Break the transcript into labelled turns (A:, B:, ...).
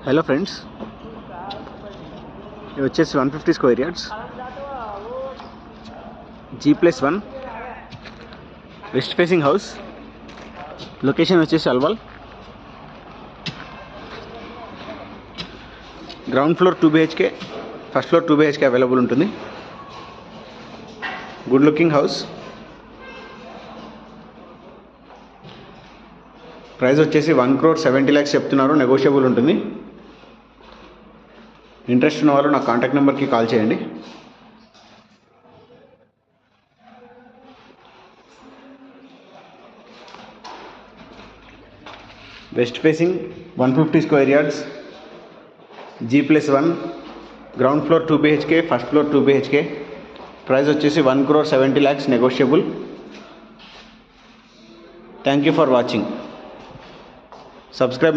A: Hello friends, ఇది వచ్చేసి 150 square yards G+1 west facing house. Location వచ్చేసి Alwal. Ground floor 2 BHK, first floor 2 BHK available ఉంటుంది. Good looking house. Price వచ్చేసి 1,70 lakhs చెప్తున్నారు, negotiable ఉంటుంది. Interest ఉన్న వాళ్ళు నా కాంటాక్ట్ నెంబర్కి కాల్ చేయండి. West facing 150 square yards G+1, ground floor 2 BHK, first floor 2 BHK. Price వచ్చేసి 1,70 lakhs negotiable. Thank you for watching. Subscribe.